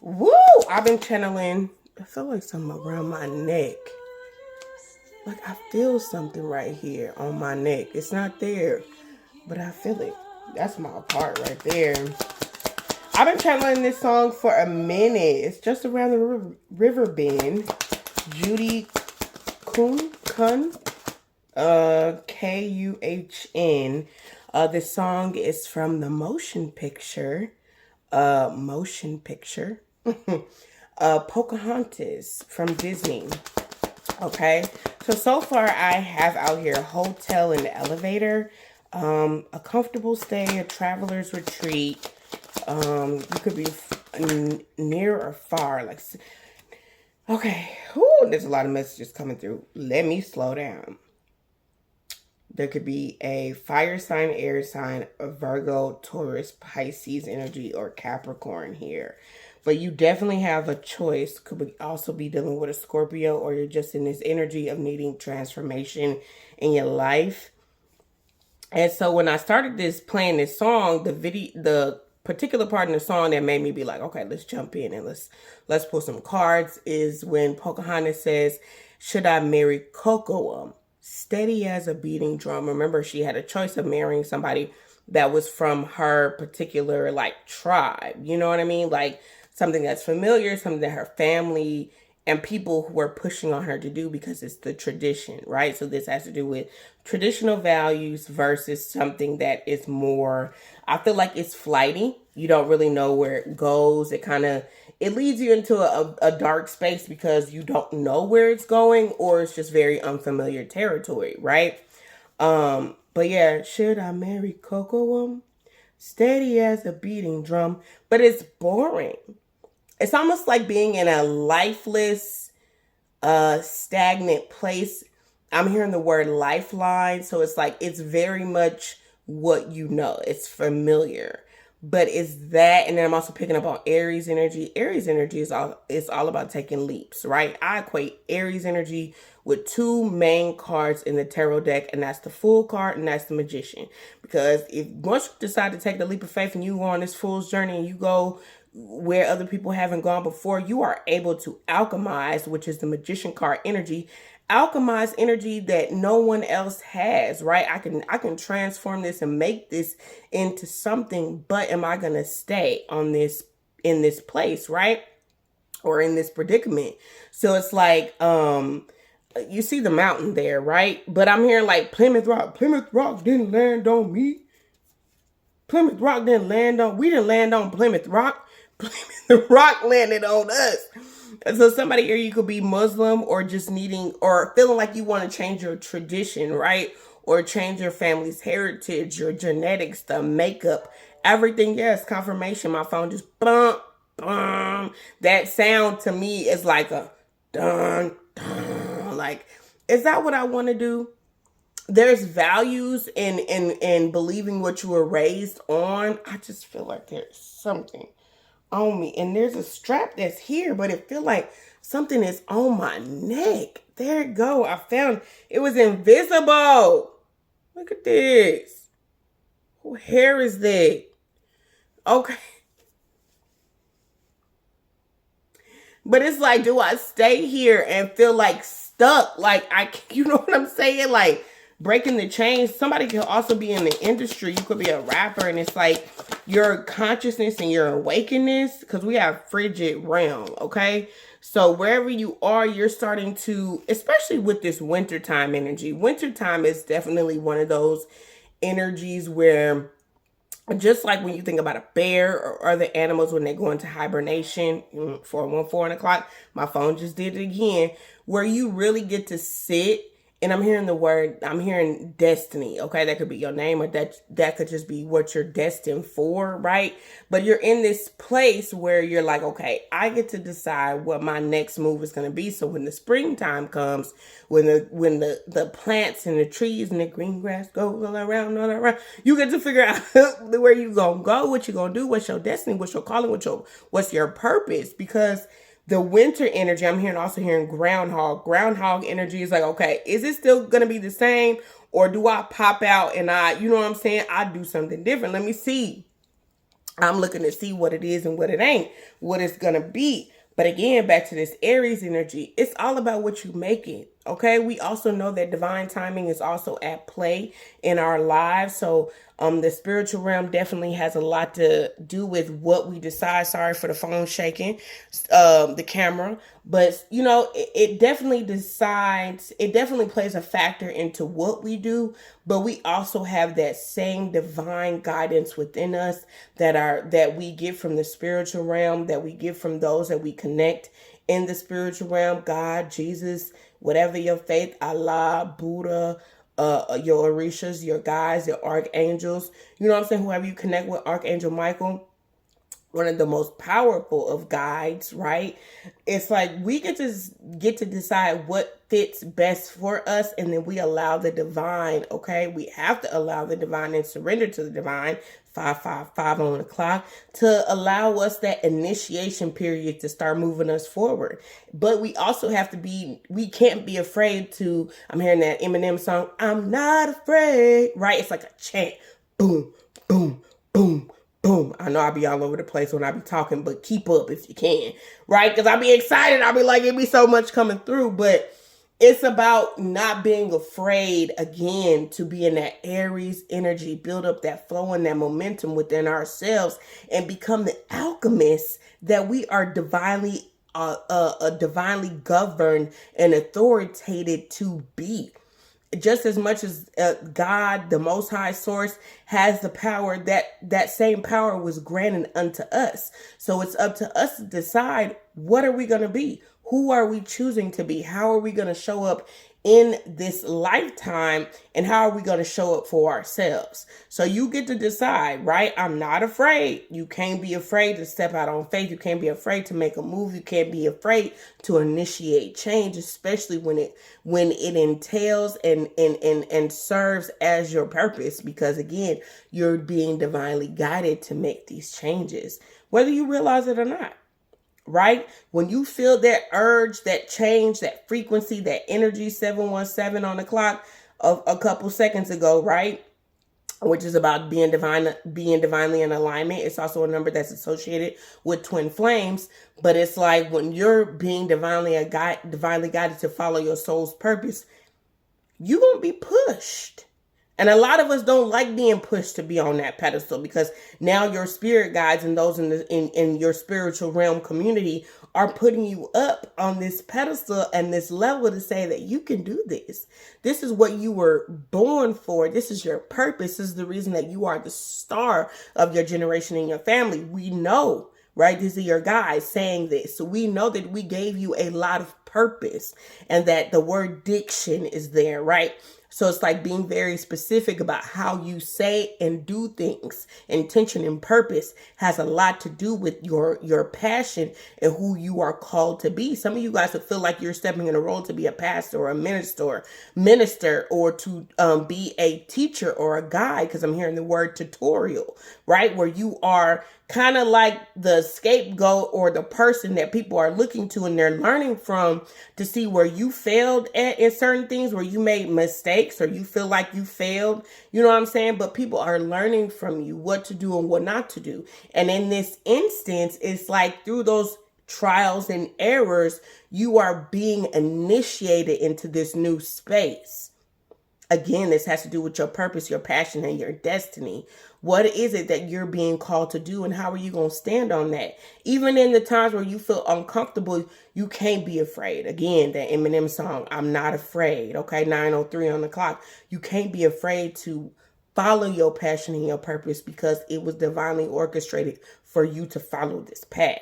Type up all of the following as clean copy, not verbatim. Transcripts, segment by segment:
Woo! I've been channeling. I feel like something around my neck. Like I feel something right here on my neck. It's not there, but I feel it. That's my part right there. I've been channeling this song for a minute. It's just around the river bend. Judy Kun, Kuhn. This song is from the motion picture, Pocahontas from Disney. Okay, so far I have out here a hotel and elevator, a comfortable stay, a traveler's retreat. You could be near or far. Like, okay, whew, there's a lot of messages coming through. Let me slow down. There could be a fire sign, air sign, a Virgo, Taurus, Pisces energy, or Capricorn here. But you definitely have a choice. Could also be dealing with a Scorpio, or you're just in this energy of needing transformation in your life. And so when I started playing this song, the particular part in the song that made me be like, okay, let's jump in and let's pull some cards is when Pocahontas says, "Should I marry Kocoum? Steady as a beating drum." Remember, she had a choice of marrying somebody that was from her particular like tribe. You know what I mean? Like something that's familiar, something that her family and people who are pushing on her to do because it's the tradition, right? So this has to do with traditional values versus something that is more, I feel like it's flighty. You don't really know where it goes. It leads you into a dark space because you don't know where it's going, or it's just very unfamiliar territory, right? But yeah, should I marry Kocoum? Steady as a beating drum, but it's boring. It's almost like being in a lifeless, stagnant place. I'm hearing the word lifeline, so it's like it's very much what you know. It's familiar, but it's that. And then I'm also picking up on Aries energy. Aries energy is all about taking leaps, right? I equate Aries energy with two main cards in the tarot deck, and that's the Fool card and that's the Magician. Because if once you decide to take the leap of faith and you go on this fool's journey and you go where other people haven't gone before, you are able to alchemize, which is the Magician card energy, alchemize energy that no one else has, right? I can transform this and make this into something, but am I going to stay on this in this place, right? Or in this predicament? So it's like you see the mountain there, right? But I'm hearing like Plymouth Rock. Plymouth Rock didn't land on me. Plymouth Rock didn't land on, we didn't land on Plymouth Rock. Plymouth Rock landed on us. So somebody here, you could be Muslim or just needing or feeling like you want to change your tradition, right? Or change your family's heritage, your genetics, the makeup, everything. Yes, confirmation. My phone just bump, bump. That sound to me is like a dun, dun. Like, is that what I want to do? There's values in believing what you were raised on. I just feel like there's something on me, and there's a strap that's here, but it feel like something is on my neck. There it go. I found it was invisible. Look at this. Who hair is that? Okay. But it's like, do I stay here and feel like stuck? Like you know what I'm saying? Like breaking the chains. Somebody could also be in the industry. You could be a rapper, and it's like your consciousness and your awakeness, because we have frigid realm, okay? So wherever you are, you're starting to, especially with this wintertime energy. Wintertime is definitely one of those energies where, just like when you think about a bear or other animals when they go into hibernation, 414 o'clock, my phone just did it again, where you really get to sit. And I'm hearing destiny. Okay, that could be your name, or that could just be what you're destined for, right? But you're in this place where you're like, okay, I get to decide what my next move is going to be. So when the springtime comes, when the plants and the trees and the green grass goes all around, you get to figure out where you gonna go, what you gonna do, what's your destiny, what's your calling, what's your purpose, because the winter energy, I'm also hearing groundhog. Groundhog energy is like, okay, is it still going to be the same? Or do I pop out and you know what I'm saying? I do something different. Let me see. I'm looking to see what it is and what it ain't, what it's going to be. But again, back to this Aries energy, it's all about what you make it. Okay. We also know that divine timing is also at play in our lives. So, the spiritual realm definitely has a lot to do with what we decide. Sorry for the phone shaking, the camera. But, you know, it definitely decides, it definitely plays a factor into what we do. But we also have that same divine guidance within us that we get from the spiritual realm, that we get from those that we connect in the spiritual realm, God, Jesus, whatever your faith, Allah, Buddha, your Orishas, your guides, your archangels, you know what I'm saying? Whoever you connect with, Archangel Michael, one of the most powerful of guides, right? It's like we get to decide what fits best for us, and then we allow the divine. Okay, we have to allow the divine and surrender to the divine. 555 on the clock to allow us that initiation period to start moving us forward. But we also have to be. We can't be afraid to. I'm hearing that Eminem song. I'm not afraid. Right? It's like a chant. Boom, boom, boom. Boom. I know I'll be all over the place when I be talking, but keep up if you can, right? Because I'll be excited. I'll be like, it'd be so much coming through, but it's about not being afraid, again, to be in that Aries energy, build up that flow and that momentum within ourselves and become the alchemists that we are divinely governed and authoritated to be. Just as much as God, the Most High Source, has the power, that same power was granted unto us. So it's up to us to decide, what are we going to be? Who are we choosing to be? How are we going to show up in this lifetime, and how are we going to show up for ourselves? So you get to decide, right? I'm not afraid. You can't be afraid to step out on faith. You can't be afraid to make a move. You can't be afraid to initiate change, especially when it entails and serves as your purpose, because again, you're being divinely guided to make these changes, whether you realize it or not. Right? When you feel that urge, that change, that frequency, that energy, 717 on the clock of a couple seconds ago, right? Which is about being divinely in alignment. It's also a number that's associated with twin flames. But it's like when you're being divinely guided to follow your soul's purpose, you're going to be pushed. And a lot of us don't like being pushed to be on that pedestal, because now your spirit guides and those in your spiritual realm community are putting you up on this pedestal and this level to say that you can do this. This is what you were born for. This is your purpose. This is the reason that you are the star of your generation and your family. We know, right? These are your guys saying this. So we know that we gave you a lot of purpose and that the word diction is there, right? So it's like being very specific about how you say and do things. Intention and purpose has a lot to do with your passion and who you are called to be. Some of you guys will feel like you're stepping in a role to be a pastor or a minister, or to be a teacher or a guide, because I'm hearing the word tutorial, right? Where you are kind of like the scapegoat or the person that people are looking to and they're learning from to see where you failed at in certain things, where you made mistakes or you feel like you failed. You know what I'm saying? But people are learning from you what to do and what not to do. And in this instance, it's like through those trials and errors, you are being initiated into this new space. Again, this has to do with your purpose, your passion, and your destiny. What is it that you're being called to do, and how are you going to stand on that? Even in the times where you feel uncomfortable, you can't be afraid. Again, that Eminem song, I'm not afraid. Okay, 9:03 on the clock. You can't be afraid to follow your passion and your purpose, because it was divinely orchestrated for you to follow this path.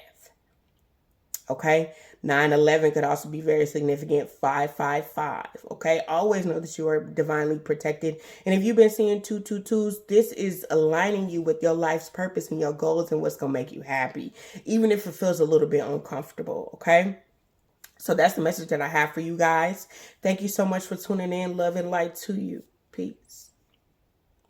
Okay, 9/11 could also be very significant. 555. Okay, always know that you are divinely protected. And if you've been seeing 222s, this is aligning you with your life's purpose and your goals and what's going to make you happy, even if it feels a little bit uncomfortable. Okay, so that's the message that I have for you guys. Thank you so much for tuning in. Love and light to you. Peace.